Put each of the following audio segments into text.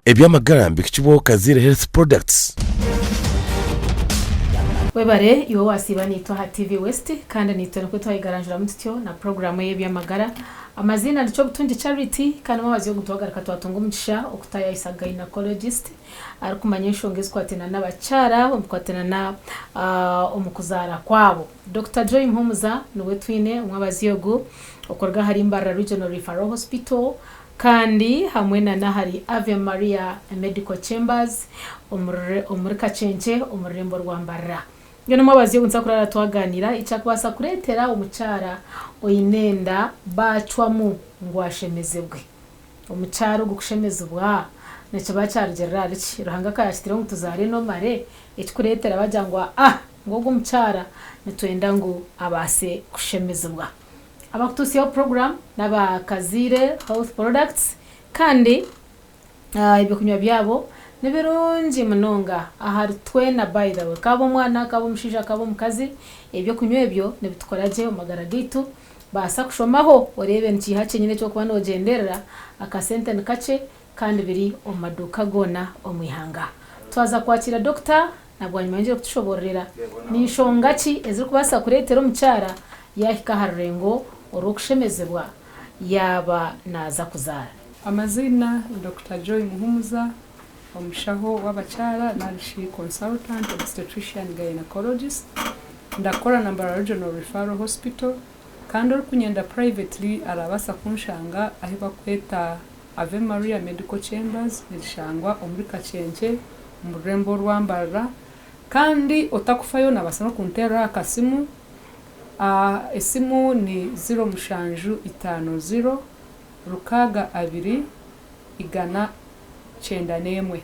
ebyamagara mbikicibo Kazire Health Products. Webare iwo wasiba nitwa ha TV West kandi nitwa ko twayigaranjura mutyo na programu y'ebyamagara amazina ndico butungi charity kandi mabazi yo gutuhagarika twatunga umugisha okutaya isa gynecologist ari kumanyesho ngezi kwatena n'abacara umukwatena na umukuzara kwabo. Dr. Joy Mpumuza niwe twine umwabazi yogo okorga hari Mbarara Regional Referral Hospital kandi hamwe na hari Ave Maria Medical Chambers umurika cenje umurembo rwa Mbarara. Ngeno mwabazi yo nsakurara twaganira icyakubasa kuretera umucara oyinenda bacwamu ngwashemezebwe umucara gukushemezubwa naco bacargerera iki ruhanga kayashitira ngo tuzare no mare ikuretera bajangwa ngogo umucara nitwenda ngo abase kushemezubwa abakutusiyo program naba Kazire Health Products kandi ibikunywa byabo Neberunji munonga ahari twena by the way kabo mwana kabo mushija kabo mukazi ebyo kunywa ebyo nebitukoraje umagara gitu basa kushomaho orebe nkihace nyine cyo kubana ogenderera akasente nkace kandi biri omaduka gona omwihanga twaza kwakira doctor nabwanyimanje kutushoborera nishongaci eziri kubasa kuretera umucara yahika harengo orukushemezebwa yaba naza kuzara. Amazina Dr. Joy Mpumuza omushaho w'abacara narishi consultant obstetrician gynecologist ndakora na Mbarara Regional Referral Hospital kandi kunyenda privately arabasa kunshanga ahiba kweta Ave Maria Medical Chambers nishangwa omurika cenje umurembo rwa Mbarara kandi otakufayo nabasa no kuntera akasimu esimu ni 050 rukaga 2 igana chenda nemwe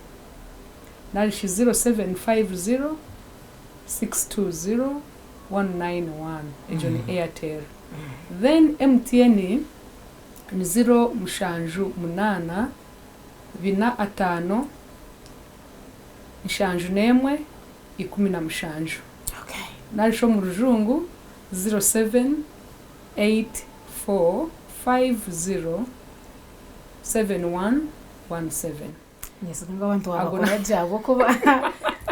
narishi 0750 620 191 ejo ni Airtel. Then MTN ni 0 bina atano nshanju nemwe 17. Okay. Narisho mu rujungu 0784507117. Yesu ngo abantu bakora jabo kuba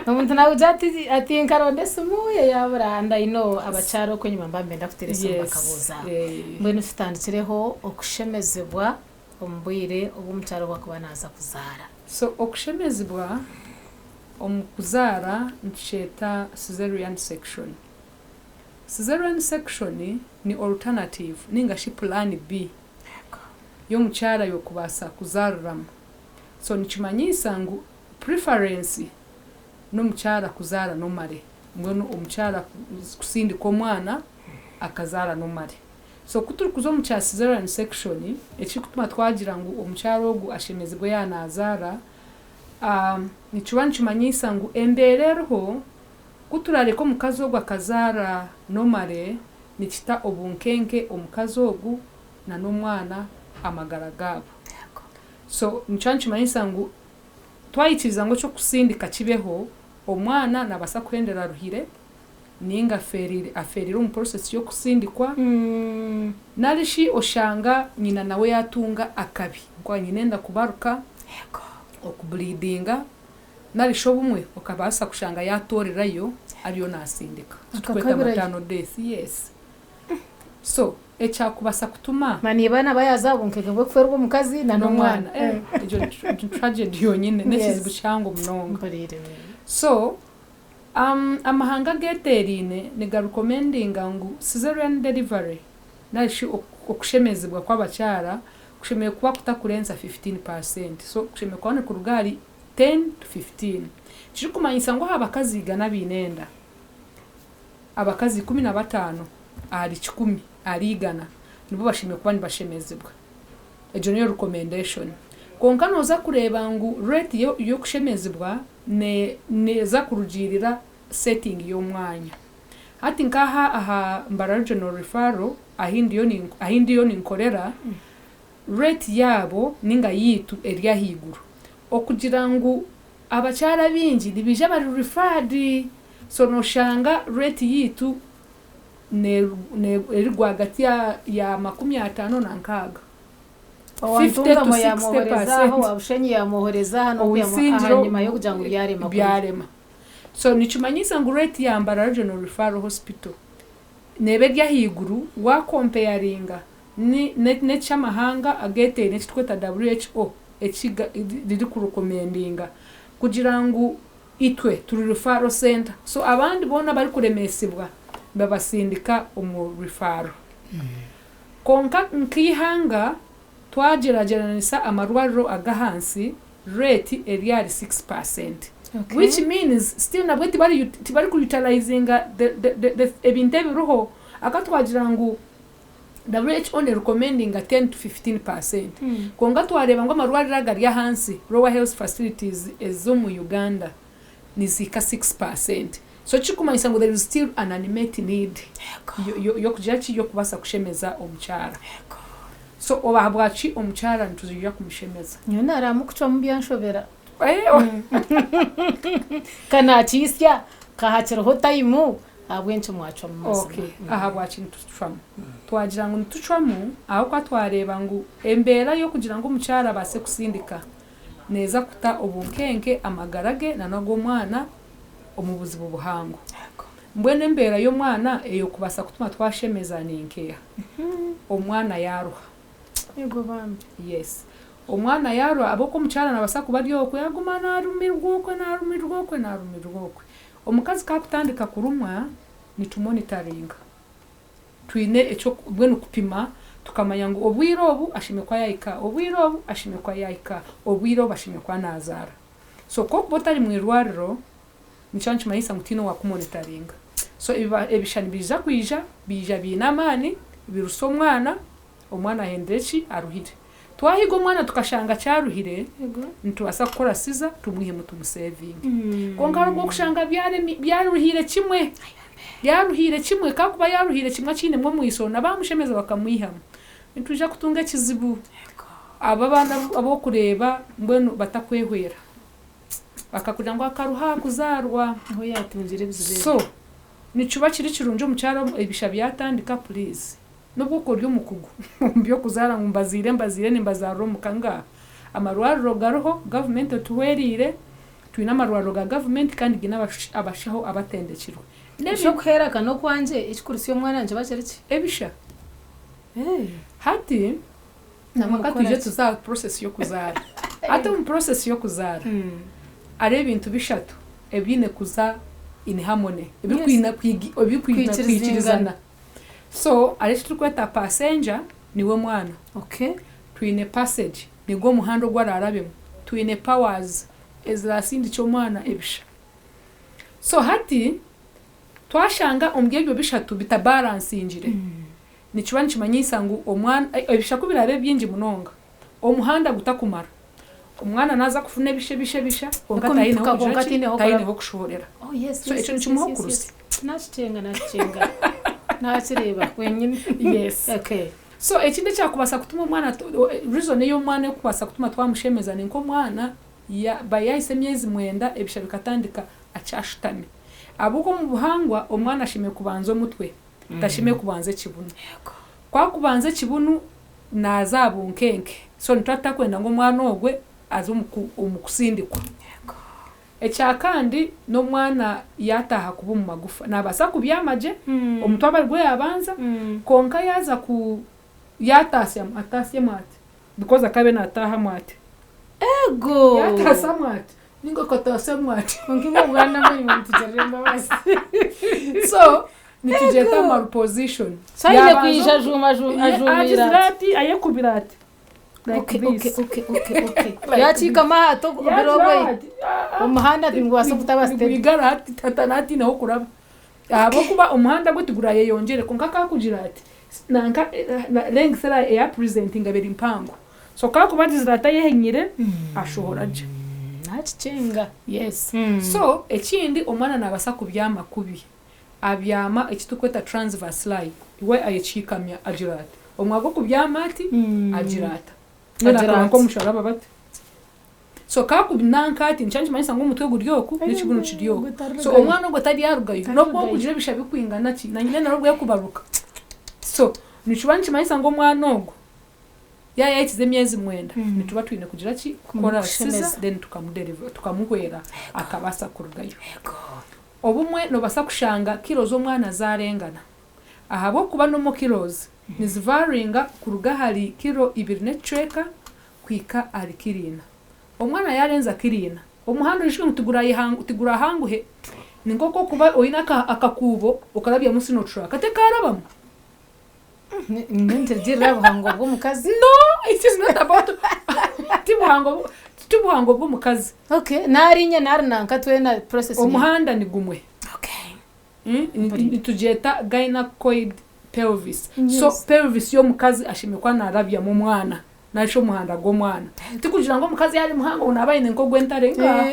umuntu nawe ujati ati nkaronde sumuye yaburanda ino abacaro ko nyuma mbambe ndakuteresa bakabuza mbene ufitandicireho okushemezebwa ombwire ubumucaro bwakuba naza kuzara. So okushemezebwa omukuzara ncheta cesarean section. Cesarean section ni alternative ningashi plan B yo mucara yo kubasa kuzaramo. So nichimanyisa ngu preference no mucara kuzara no mare ngono umucara kusindi ko mwana akazara no mare. So kuturi kuzo mucara cesarean section ekikutuma twagira ngu umucara ogu ashemezebwe yanazara nichimanyisa ngu embererho kuturare ko mukazi ogu akazara no mare nikita obunkenke omukazi ogu na no mwana amagara gabo. So nchanchi manisa ngu twayikiriza ngo cyo kusindika kibeho omwana nabasa kwendera ruhire ninga aferire mu process yo kusindikwa narishi oshanga nyina nawe yatunga akabi kwa nyinenda kubaruka okubleedinga narisho bumwe okabasa kushanga yatorerayo ariyo nasindika tukweta matano death. Yes. So echa kubasa kutuma mani bana bayazabunkege bwo kwerwa mukazi na no mwana ejo tragedy yonyine nekizibu cyango mnongo. So amahanga geterine nega recommending ngu cesarean delivery nashi okushemezebwa kw'abacara kushemeye kuba kutakurenza 15%. So kushemeye kwane ku rugari 10 to 15 kiri kumanyisa ngo abakazi gana binenda abakazi 15 ari 10 arigana nibo bashimye kuba nibashemezebwa. Ejo niyo recommendation konka noza kureba ngu rate yo kushemezebwa neza kurugirira setting yo mwanya hati nkaha aha Mbarara Regional Referral ahindiyo ninkorera rate yabo ninga yitu area higuru okugira ngu abacara bingi nibije bari referred. So noshanga rate yitu ne erigwa hagati ya 50 na 60 50 to 60% wabushenye yamohoreza hano nyuma yo kugira ngo byarema so nichumanyisa ngo rate yambara regional referral hospital nebe ryahiguru wa comparinga ne chamahanga agete ne tweta WHO ekiga riri ku recommendinga kugira ngo itwe turi referral center so abandi bona bari kuremesibwa babasindika umu referral konka nkihanga twagerageranisa amarwariro agahansi rate area 6%. Okay. Which means still nabwo tibari utilizing the ebinte biruho akatwagira ngo WHO ne recommending 10 to 15%. Konga twareba ngo amarwariro agari hansi lower health facilities ezo mu Uganda ni zika 6%. So chikumanyisa ngo there is still an unmet need yo kujachi yo kubasa kushemeza omuchara. So obahabwachi omuchara ntuzija kumushemeza nyona aramukucwa mubyanshobera kana chisya kahachiro time abwenche mwacho mumasa. Okay, ahabwachi ntutwamu twagira ngo ntutwamu aho kwatwareba ngo embera yo kugira ngo omuchara base kusindika neza kuta obunkenke amagarage nanago mwana omubuzi bubuhango mbwene mbera yo mwana eyo kubasa kutuma twashemeza ninkeya omwana yaruha yego bambi yes omwana yaruha aboko mucyana nabasa kubaryo ko yagumana arumirwoko omukazi kaputandika kurumwa ni tumonitoringa twine echo bwene kupima tukamanya ngo obwirobu ashimekwa yayika obwirobu ashimekwa yayika obwirobu ashimekwa nazara so ko botari mwirwariro nichanchi mayisa mutino wa kumonitoringa so ebishani biza kwija bija binamani biruso omwana hendechi aruhire twahigo mwana tukashanga cyaruhire ntubasa gukora siza tumwihe mutumusaving konkaro bwo kushanga byaruhire kimwe kakuba yaruhire kimwe kine mwo mwisona bamushemeza bakamwihama ntuja kutunga kizibu aba bana abo kureba mbwenu batakwehwera bakakugira ngo akaruha kuzarwa aho yatunjire bizibere so nicuba kiri kirunje mu cyaro ibisha byatandika please nubwo ko ryo mukugu byo kuzara mbazire nimbazaro mukanga amarwariro garoho government tuwerire twina amarwariro ga government kandi gina abashaho abatendekirwa nebyo kuheraka no kwanje ikikurisiyo mwana nje baceriki ebisha hati namaka tuje tuza process yo kuzara ate mu process yo kuzara ari ibintu bishatu ebyine kuza in harmony ebikwikirizana so ari tukweta passenger niwe mwana okay twine passage nigo muhando gwararabemo twine powers ezrasindi cyo mwana ebisha so hati twashanga ombgebyo bishatu bitabalanceingire nikiba nikimanyisa ngo omwana ebisha kubirabe byingi munonga omuhanda gutakumara umwana naza kufuna ebishe kongatayine kushorera oh yes so echo nikimuhokurusi nacenga nakireba wenyine yes okay so ekinde cyakubasa kutuma umwana reason yo mwana yo kubasa kutuma twamushemeza ninko mwana bayayise myezi mwenda ebisha bikatandika acashutame abuko mu buhangwa umwana ashime kubanza mutwe tashime kubanza kibunu kwa kubanza kibunu nazabunkenke so ntata kwenda ngo mwana ogwe umukusindikwa echa kandi no mwana yataha kuba mu magufa nabasa kubyamaje omutwaba rwe yabanza konka yaza ku yatasya mate because akabe nataha mate ego yatasa mate ningo kotasa mate konka mwana muri mutijemba basi so nitujeta mal position sayine kwisha ajumira ayekubirati like okay yachika mato birogoye umuhanda bingwasa kutabasite bigara hati tatanati naho kuraba abo kuba umuhanda gwe tuguraye yongere konka kakugira ati nanka leng sera ya presenting aberi mpango so kakuba dizrata yehenyire ashohora je nachicenga yes so ekindi omwana nabasa kubyama kubi abyama ekitukweta transverse line iwe ayechikamya ajirata omwago kubyama ati ajirata ngira ko musharaba bati so kakubinanka ati ncanje manyisa ngo umutwe guryoku n'ikiguno kiryoku so omwana ngo tari yarugayo no bwo kugire bisha bikwingana ki na nyine narubwo yakubaruka so nichubanje manyisa ngo mwana ogo yayikize emyezi 9 nituba twine kugira ki kukora siza then tukamuhwera akabasa kurugayo. Obumwe nobasa kushanga kilo z'omwana zarengana ahabo kuba no mu kilos nizivaringa kuruga hari kilo 2 kwika ari kirina. Omwana yarenza kirina omuhanda ujwe utigura hanguhe ningoko kuba oyina akakubo ukarabya musi no truck ate karabamo nintergira buhango bw'umukazi. No, it is not about tibuhango bw'umukazi. Okay, narinya narinanka twena process omuhanda ni gumwe. Okay. Nitujeta gynecoid pelvis. So pelvis yo mukazi ashimekwa narabya mu mwana nasho muhanda go mwana tikugira ngo mukazi yari muhango unabayine nko gwentarenga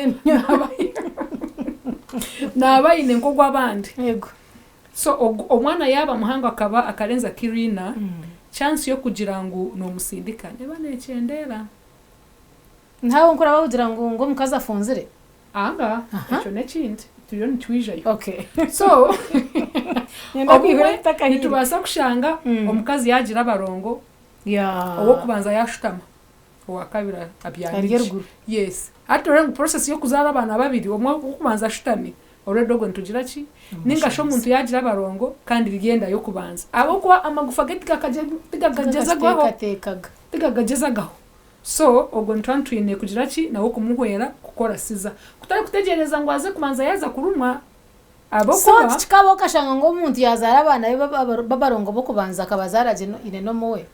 nabayine nko gwabandi. Yego. So omwana yaba muhango akaba akarenza kirina chance yo kugira ngo no musindika neba necendera ntawo nkora bavugira ngo mukazi afunzire anga echo nekindi tuyo nitwijayo. Okay. So ndabihureta kahiri nitubasa kushanga omukazi yagira barongo owo kubanza yashutama owa kabira abyandike. Yes, atore ngo process yo kuzara abana babiri omwe kubanza ashutame already go ntugira ki ninga sho muntu yagira barongo kandi bigenda yo kubanza abo kwa amagufa tigagajezagaho. So ogo ntwantwine kugira ki nawo kumuhwera kukora siza kutari kutegereza ngo aze kubanza yaza kurumwa abo kuba kikabo kashanga ngo umuntu yazara abana babarongo bo kubanza akabazaraje ine no muwe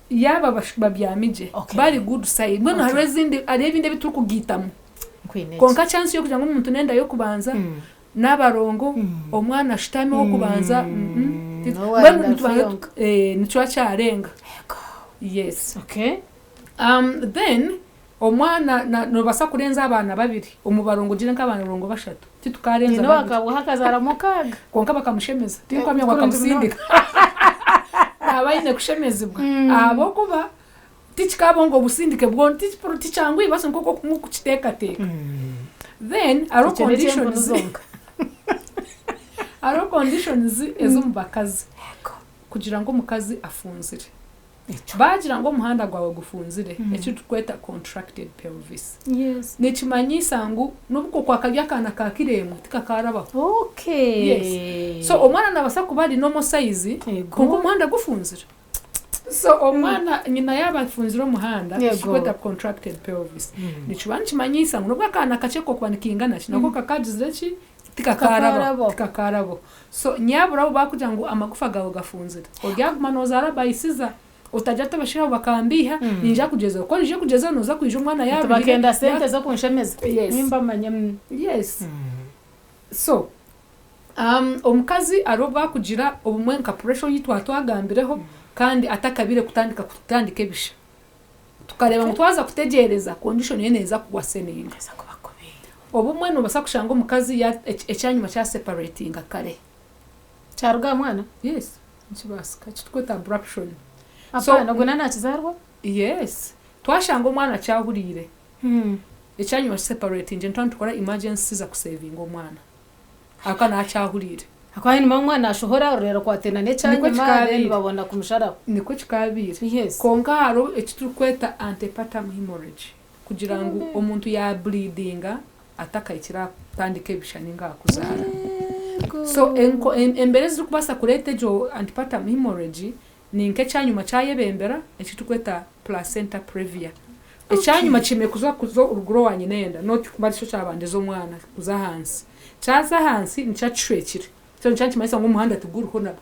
yaba babyamije. Bari good side bano harezinde arebinde bitukugitamo konka chance yo kugira ngo umuntu nenda yo kubanza nabarongo omwana ashitame wo kubanza nico cyarenga. Yes. Okay. Then omwana no basa kurenza abana babiri umubarongo gire nk'abana rongo bashatu titukarenza no akabo hakazara mukaga konka bakamushemeza tikwamye bakamusindika abayine kushemezibwa abo kuba tichikabo ngo busindike bwo tichangwe base nkoko kumukiteka teka. Then aro conditions ezo mubakazi kugira ngo mukazi afunzire bagira ngo muhanda gwawe gufunzire ecyo tukweta contracted pelvis. Yes. Nekimanyisa ngo nubuko kwakabya kana kakiremwe tikakaraba. Okay. Yes. So omwana nabasa kubali normal size kongo muhanda gufunzire. So omwana nyina yabafunzire muhanda tukweta contracted pelvis. Nichibani kimanyisa ngo nubwo kana kacheko kwanikingana kinako kakajizire ki tikakarabo. So nyabura bakugira ngo amagufa gawe gafunzire ogyaguma nozara bayisiza utajata bashira bakambiha ninja kugeza ko nije kugeza noza kwije umwana yawe bakenda sente zo kunshemeza nimba manya. Yes. So omukazi aroba kugira obumwe nka pressure yitwa twagambireho kandi atakabire kutandika bisha tukareba ngo twaza kutegereza condition yeneza kugwaseninga obumwe no basa kushanga omukazi ya ecyanyuma cya separating kare cyaruga mwana. Yes, nkibasika kitweta abruption. So nagona nakizarwa. Yes, twashanga omwana cyahurire ecyanyuma separating ntwantu tukora emergency za kusaving omwana akana cyahurire akwa ni mwana ashohora rero kwatena necyanyuma then babona kumushara niko kikabire. Yes. Konka haro ekitukweta antepartum hemorrhage kugira ngo omuntu ya bleedinga atakayikira tandike bishaninga kuzara. So embere ziri kubasa kurete jo antepartum hemorrhage ninke cyanyuma cyayebembera ekitukweta placenta previa. Ecyanyuma kime kuzo uruguro wanye nenda not kubarisho cyabande zo mwana kuza hansi cyaza hansi nicacwekire so nicakimasa ngo muhanda tuguru hona.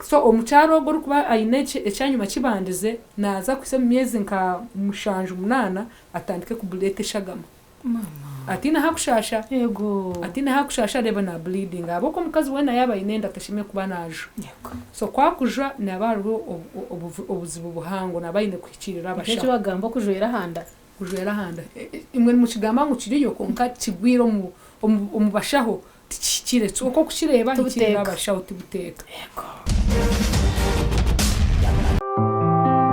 So omucharo go kuba ayinece ecyanyuma kibandize naza kwise myezi nka mushanje 8 atandike ku bulete shagama. Mama atina hakushasha. Yego. Atina hakushasha reba na bleeding abo ko mukazi wena yaba inenda atashime kuba naje. Yego. So kwakuja nabaruho obuzibu buhango nabayine kwikirira abashaka. Cyo bagamba kujwera handa. Kujwera handa. Imwe mu kigamba ngo kiriyo konka kigwiro mu bashaho tikiretse uko kukireba ikirira abashaho tibuteka. Yego.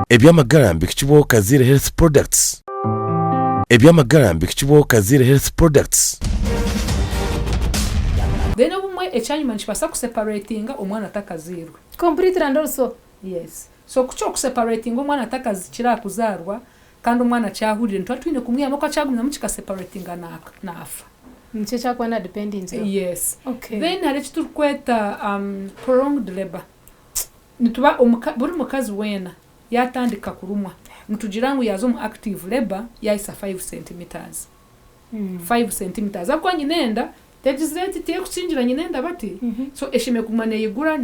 Ebyamagara Kichibo Kazire Health Products. Ebyamagara Kichibo Kazire Health Products. Then obumwe ecyanyuma nchipasa ku separatinga omwana atakazirwe. Complete and also. Yes. so kuco kuseparating umwana atakazi kirakuzarwa kandi umwana cyahurire ntwatwine kumwiyamo ko cyagumya mu kikaseparating nafa nice cyakwa na dependency yes okay then hari cyo kweta prolonged labor nituba buri mukazi wena yatandika kurumwa ntugira ngo yazo mu active labor yaisa 5 centimeters 5 centimeters akwa nyinenda legislate tiye kucinjira nyinenda bati so eshime kumane yigura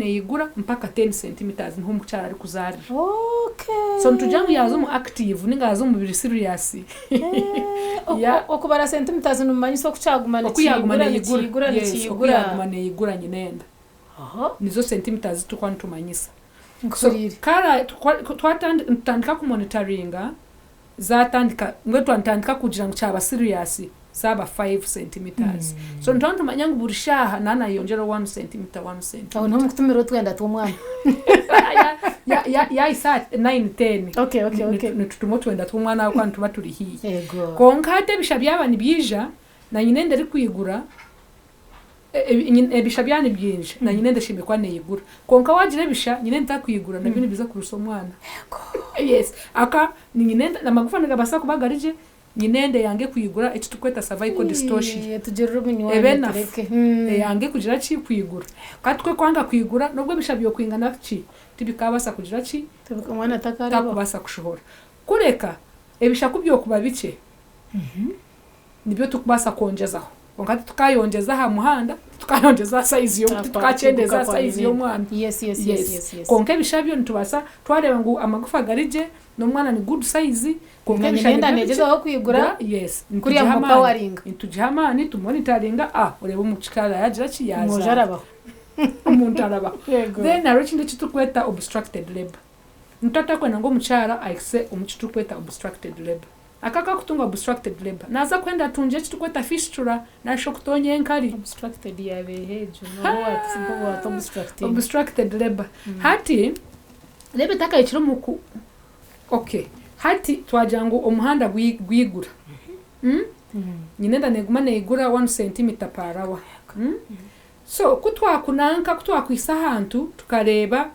mpaka 10 centimeters nko mucyara ari kuzari okay so ntugira ngo yazo mu active ningazo mu biri serious okubara centimeters numanyi so kucagumana yigura nyinenda nizo centimeters tukwantumanyisa so kara twatandika ku monitoringa zatandika ngwe twatandika kugira ngo cyaba serious zaba 5 centimeters so ntonto manyangu burishaha nana yongera 1 centimeter aho nto mukutumira twenda tw'umwana ya isa 9 10 okay nitutumo twenda tw'umwana akwa ntuba turi hiye yego konkate bishabyabani byija na nyinende ari kwigura bishabyani byinje na nyinende shimekwa neyigura konka wagire bisha nyinende takwigura na bintu biza kurusa umwana yego yes aka ni nyinende na magufa ngabasa kubagarije nyinende yange kwigura eti tukweta cervical distortion tugera rubinywa tereke yange kugira ki kwigura katwe kwanga kwigura nubwo bishabyo kwingana ki tibikabasa kugira ki umwana takareba takubasa kushohora kureka ebishaku byo kuba bice nibyo tukubasa kongezaho ngati tukayongeza ha muhanda tukayongeza size yo tukacendeza size yo mwana yes konke bishabyo ntubasa twareba ngo amagufa garije no mwana ni good size konke bishabyo negeza aho kwigura yes kuri ya powering intujihamani tumonitoringa ureba umukikara yagira kiyaza mujaraba umuntu araba then arikindi kitukweta obstructed labor mutatakwe ngo mucyara aikse umucitukweta obstructed labor akaka kutunga obstructed labor naza kwenda tunje kitukweta fistula na shokutonye enkali obstructed yabe hejo no what obstructed labor hati lebe takayikiro muku okay hati twajango omuhanda gwigura nyinenda negumane igura 1 cm per hour so kutwakwisa ahantu tukareba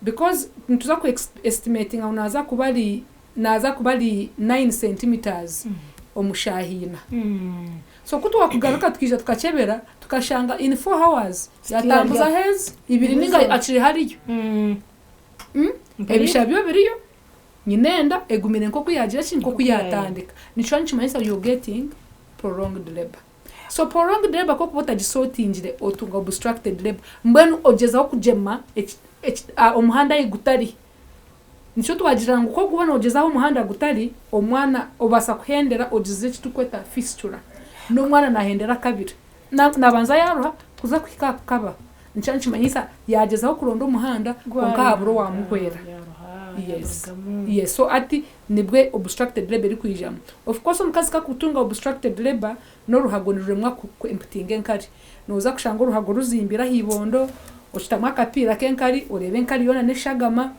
because ntuza ku estimating au naza kubali 9 centimeters omushahina so kutwakugaruka tukija tukachebera tukashanga in 4 hours yatambuza hezi ibiri ninga akiri hariyo ebishabyo biriyo nyinenda egumire nko kuyagira kinko kuyatandika nico nchimanyisa you getting prolonged labor so prolonged labor ko kubota gisotingire otunga obstructed labor mbenu ogeza okujema omuhanda igutari nico twagira ngo ko kubona ogeza omuhanda gutari omwana obasa kuhendera ogize kitukweta fistula no mwana nahendera kabiri nabanza yaruha kuza kwikakaba nico nchimanyisa yageza okuronda omuhanda konka haburo wa muhwera yes so ati nibwe obstructed labor iri kwijamo of course omukazi kakutunga obstructed labor no ruhago niremwa ku emptying enkari noza kushanga ruhago ruzimbira hibondo ochitamwa kapira kenkari urebe enkari yona neshagama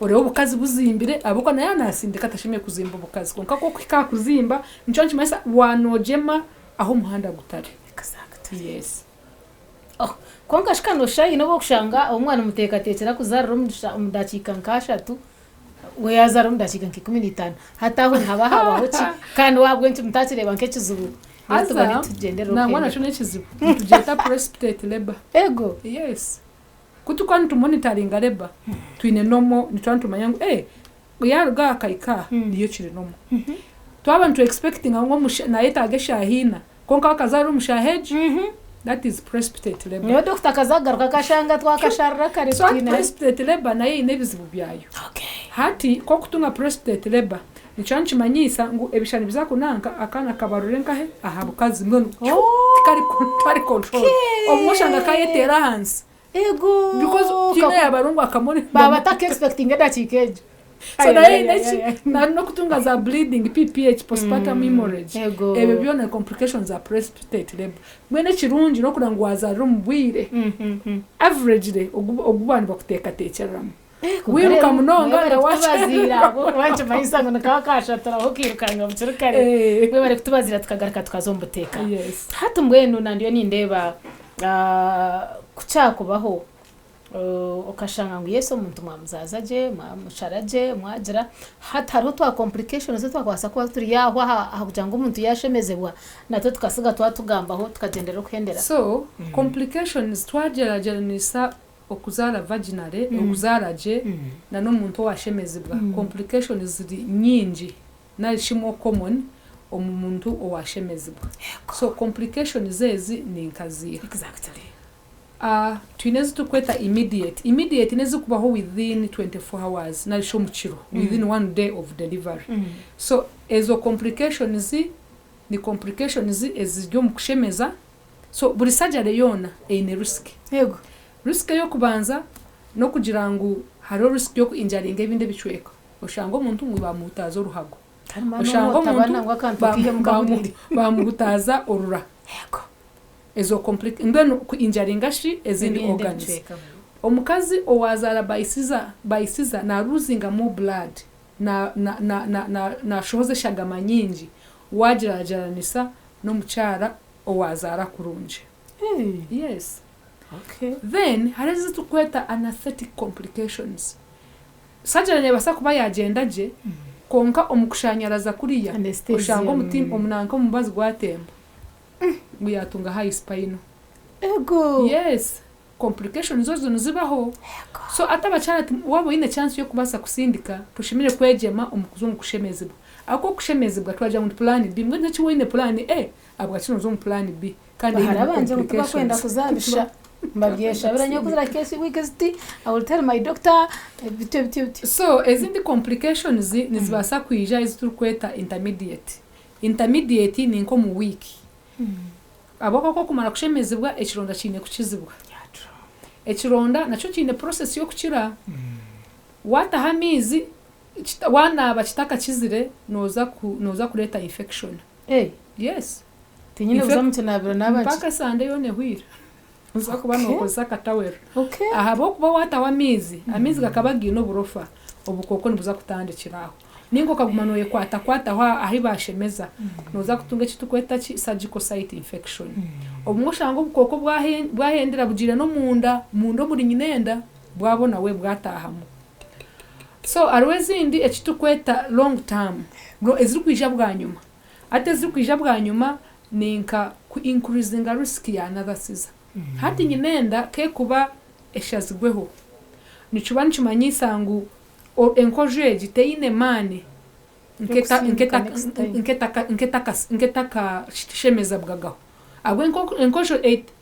urebe obukazi buzimbire abuko na yanasinde katashimye kuzimba obukazi konka ko kwika kuzimba nico nchimasa wanojema aho muhanda gutare yes konka shikano shayi no bokushanga omwana muteka tekera kuzarira umudakika nkashatu we yazara umudakika nk15 hataho habaho ki kandi wabwe nti mutakireba nkekizubu atubari tugendera okay nangwana cyo nekizibu tujeta precipitate labor ego yes kutukana tu monitoring labor twine nomo nitwantu mayangu yaruga akaika niyo kiri nomo twabantu expecting ngo na yetaga shahina konka akazara umushaheje that is precipitate labor niyo doctor kazagaruka kashanga twakasharira kare twine precipitate labor naye nebizibu byayo okay hati ko kutunga precipitate labor nicyanchi manyisa ngo ebishani bizakunanka akana kabarure nkahe ahabukazi ngono kari control omushanga kayetera hansi ego because kine yabarungu akamone baba tak expecting edachikeje so na no kutunga za bleeding pph postpartum hemorrhage ebe byona complications are precipitate labor mwene kirungi no kurangwaza rumbwire average ogubani bakuteka tekeramo wiruka munonga na washazira wanje mayisa ngo nakakashatara hokirukanga mukirukare we bari kutubazira tukagaruka tukazombuteka yes hatu mbwenu nandiyo nindeba kucakubaho ukashanga ngo yeso umuntu mwamuzaza je mwamusharaje mwagira hatariho twa complications twakwasa kuba turi yaho kugira ngo umuntu yashemezebwa nato tukasiga tugambaho tukagendera kwendera so complications twagerageranisa okuzara vaginale okuzaraje na n'umuntu washemezebwa complications ziri nyingi nashimo common omuntu owashemezebwa so complications zezi ni nkaziha exactly tunezi tukweta immediate inezi kubaho within 24 hours nalisho mukiro within 1 day of delivery so ezo complications ni complications eziryo mukushemeza so buri surgery yona ine risk yo kubanza no kugira ngo haro risk yo injuring ebinde bicweka oshango umuntu ngo bamutaza uruhago oshango umuntu bamutaza urura yego ezo ndeno ku injuring ashi ezindi organs omukazi owazara bayisiza na losing more blood na shoze shagama nyingi wagirajaranisa no mucyara owazara kurunje yes okay then harazi tukweta anesthetic complications surgery nebasa kuba yagenda je konka omukushanyaraza kuriya oshango umutima omunanka mubazi gwatemba muyatunga high spine ego yes complications zozo nizibaho so atabachana wabo ine chance yo kubasa kusindika tushimire kwejema omukuzungu kushemezibwa ako kushemezibwa twaje mu plan B mwe ntachi wine plan A abwachino zo mu plan B kandi harabanje kuba kwenda kuzabisha mbabyesha biranye kuzira case weekesti I will tell my doctor bit so ezindi complications nizibasa kwija izitukweta intermediate ni nko mu week aboko ko kumara kushemezibwa ekironda kine kukizibwa ekironda nacho kine process yo kukira wata hamizi wana abakitaka kizire noza kureta infection yes tinyine uzamutenabira nabaje mpaka sande yone hwira uza kuba nokoza katawera ahabo kuba wata wamizi amizi gakabagi no burofa obukoko nibuza kutandikiraho ningo kagumanuye kwata ahi bashemeza noza kutunga kitukweta surgical site infection obumushanga ubukoko bwahendera bugire no munda muri nyinenda bwabona we bwatahamo so arwezindi ekitukweta long term bro ezirkwija bwanyuma atezirkwija bwanyuma ninka ku increasing risk ya another scissor hati nyinenda ke kuba eshazigweho nichubani chimanyisangu encourage teine mani nketa shemeza bwagaho abwe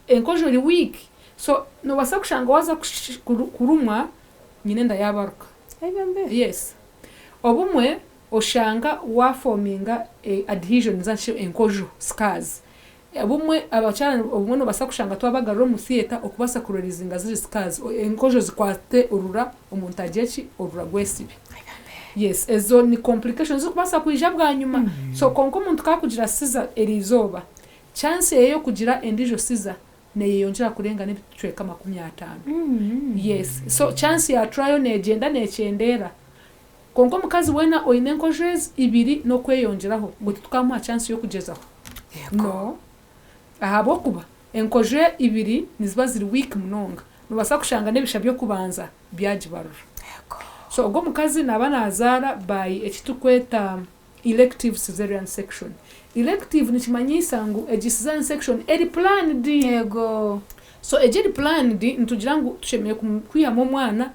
encourage week so no basa kushanga waza kurumwa nyinenda yabaruka yes obumwe oshanga wa forminga adhesion zanshe encourage scars abumwe abachana obumwe no basa kushanga twabagarro mu theater okubasa kurorizinga ziri scars encourage zikwate urura umuntu ajechi urura gwesibi yes ezo ni complications kubasa kuija bwanyuma so konko umuntu kakugira siza erizoba chance yo kugira endijo siza ne yonjira kurenga n'ibicweka 50 yes so chance ya trial negenda nechendera konko mukazi wena oine encourages ibiri no kweyongeraho ngo tukamuha chance yo kugezaho no ahabo kuba encourage ibiri niziba ziri weak munonga nubasa kushanga nebisha byo kubanza byajibarura so ubwo mukazi nabanazara by ekitukweta elective cesarean section elective ni kimanyisa ngo cesarean section eri planned yego so eri planned ntugira ngo tushemeye kwiyamo mwana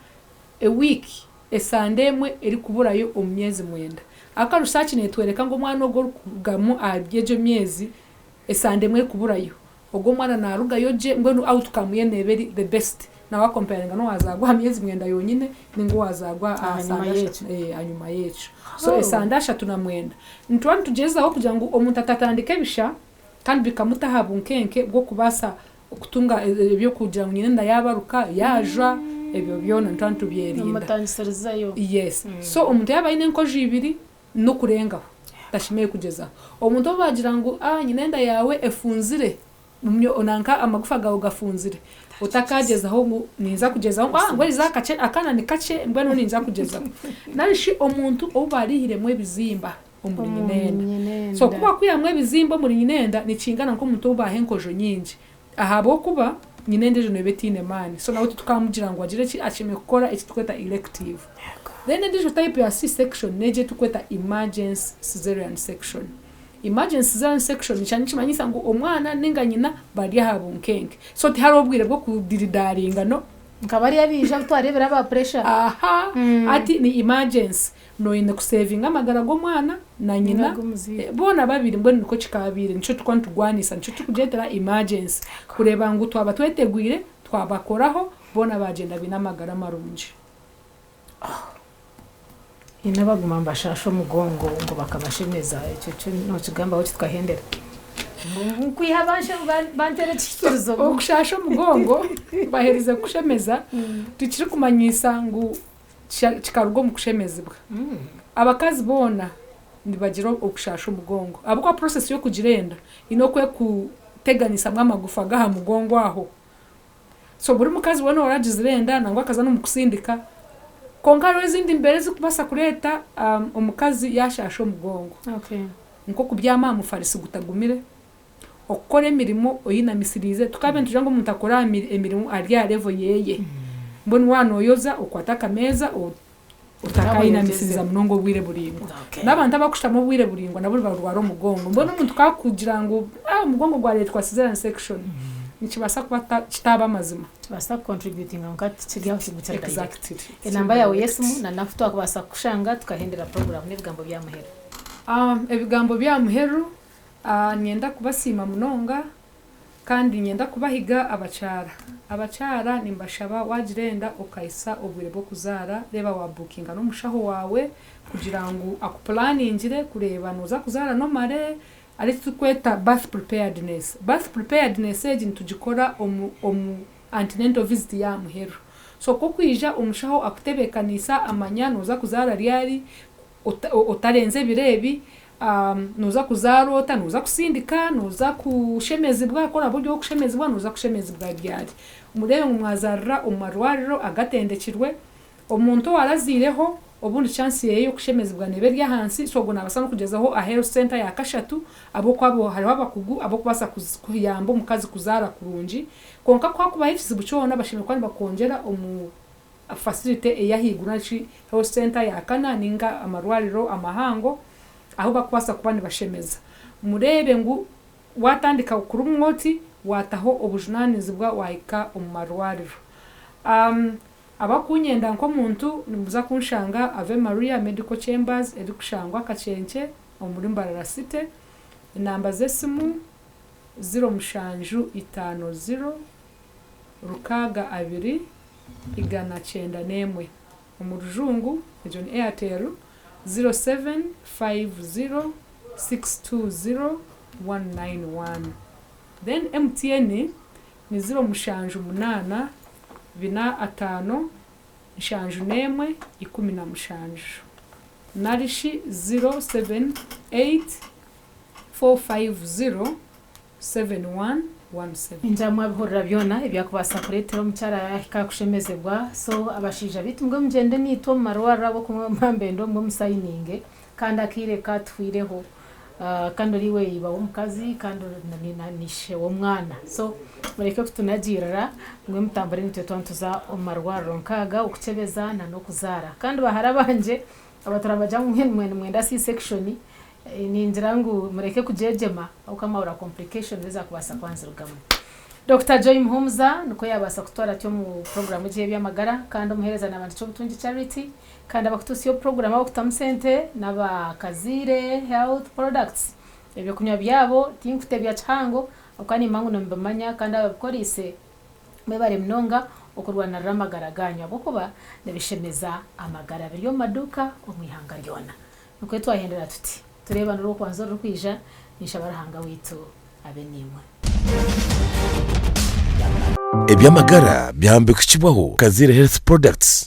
a week esandemwe eri kuburayo omyezi mwenda aka research netwereka ngo mwana ogorugamo abyeje myezi esandemwe kuburayo ogwo mwana narugayo je mbonu outcome ye neberi the best na wa comparing no wazagwa myezi mwenda yonyine ningo wazagwa anyuma yecu so esandasha tunamwenda ntwani tugeza aho kugira ngo omuntu atatandike bisha kandi bikamutahabu nkenke bwo kubasa okutunga ebyo kugira ngo nyine ndayabaruka yaja ebyo byona ntwani tubyerinda umutangiserizayo yes so omuntu yaba ine nkoje ibiri no kurengaho tashimeye kugeza omuntu bagira ngo nyinenda yawe efunzire mumyo onanka amagufa gawo gafunzire utakageza aho ngo niza kugeza aho ngo izakace akana ni kace mbweno ninza kugeza narishi omuntu obarihiremwe bizimba omuri nyinenda so kuba kwiyamwe bizimba muri nyinenda ni kingana nko omuntu obahenkojo nyingi ahabo kuba nyine ndeje no betine mani so nawe tukamugira ngo agire ki akime gukora iki tweta elective then ndeje type ya C section neje tukweta emergency cesarean section. Emergency cesarean section cyane kimanyisa ngo umwana ninga nyina bari habunkenge so ti hari obwire bwo kudiridaringa no nkabari yabije twarebera ba pressure ati ni emergency no ine kusaving amagara go mwana na nyina bona babiri mbone niko kikabire nico twantugwanisa nico tukujetera emergency kureba ngo twaba twetegwire twabakoraho bona bagenda binamagara marunji inabaguma mbashasho mugongo ngo bakabashemeza icyo cyo no kigamba aho twahendera kwihabasha bantere kikirizo okushasho mugongo baherize kushemeza tukiri kumanyisa ngo kikarugo mu kushemezibwa abakazi bona ndibagira okushasho mugongo abo kwa process yo kugirenda inokwe kuteganisa mwamagufa gaha mugongo aho so buri mukazi wona waragizirenda nangwa akaza no mukusindika konkaro ezindi mbere zikubasa kureta umukazi yashasho mugongo nko kubyama mu farisi gutagumire okukora emirimo oyinamisirize tukabentuja ngo umuntu akora emirimo ari ya level yeye mbona wanoyoza ukwata kameza utakayinamisiriza munongo bwire buringo n'abantu abakushitamo bwire buringo nabo barwara umugongo mbona umuntu kakugira ngo umugongo gwa letwa cesarean section nikibasa kuba kitaba mazima basa contributing ngati kigiye kugutera exactly enamba yawe yesumu na nafuto akubasa kushanga tukahendera program n'ibigambo bya muheru ebigambo bya muheru nyenda kubasima munonga kandi nyenda kubahiga abacara nimbashaba wagirenda ukayisa obwire bwo kuzara reba wa bookinga no mushaho wawe kugira ngo akuplaningire kureba noza kuzara no mare ari tukweta birth preparedness ejin tujikora antenatal visit ya muheru so ko kwija umushaho akutebekanisa amanya noza kuzara ryari utarenze birebi noza kuzarota noza kusindika noza kushemezibwa kora buryo kushemezibwa noza kushemezibwa ryari umurebe umwazarra umarwariro agatendekirwe omuntu warazireho obundi chance yeyo kushemezibwa nebe rya hansi so gona basa no kugezaho a health center ya kashatu abo kwabo hariho abakugu abo kubasa kuyamba umukazi kuzara kurunji konka kwa kubahifisi bucona bashimye kwani bakongera facility eyahiguna chi health center ya kana ninga amarwariro amahango aho bakwasa kubani bashemeza murebe ngo watandika kuri umwoti wataho obujunanizibwa wahika umarwariro abakunyenda nko muntu nimuza kunshanga Ave Maria Medical Chambers eri kushangwa Kacenke muri Mbarara City inamba zesimu 0750 rukaga 2 igana 91 umurujungu ejo ni Airtel 0750620191 then MTN ni 08 bina atano nshanju nemwe 10 narishi 07845071117 injamwa bihorera byona ibyakubasa kuretero mucyara yahika kushemezebwa so abashija bitumwe mugende nitwa marwara bo kumwe mpambendo mu musayininge kandi akireka twireho kandi ariwe iba umukazi kandi nanishe wo mwana so mureke kutunagirira mwe mutambare nitwe twantuza umarwaro nkaga ukukebeza na no kuzara kandi bahara banje abatarabaja mu mwenda C section ni inzira ngo mureke kujejema ukamawura complication ziza kubasa kwanzirugamo. Dr. Joy Muhumuza nuko yabasa kutora cyo mu program je by'amagara kandi umuhereza n'abantu cyo butungi charity kandi abakutusiyo program abo kutamusente n'abakazire health products ebyo kunywa byabo tinkute bya chango ukani mangu no mbamanya kandi abakorise mebare mnonga okurwana ramagara ganya bokuba nebishemeza amagara byo maduka umwihanga ryona nuko twahendera tuti tureba no kwanzo rukwija nishabarahanga witu abenimwe ebyamagara byambikishibwaho Kazire Health Products.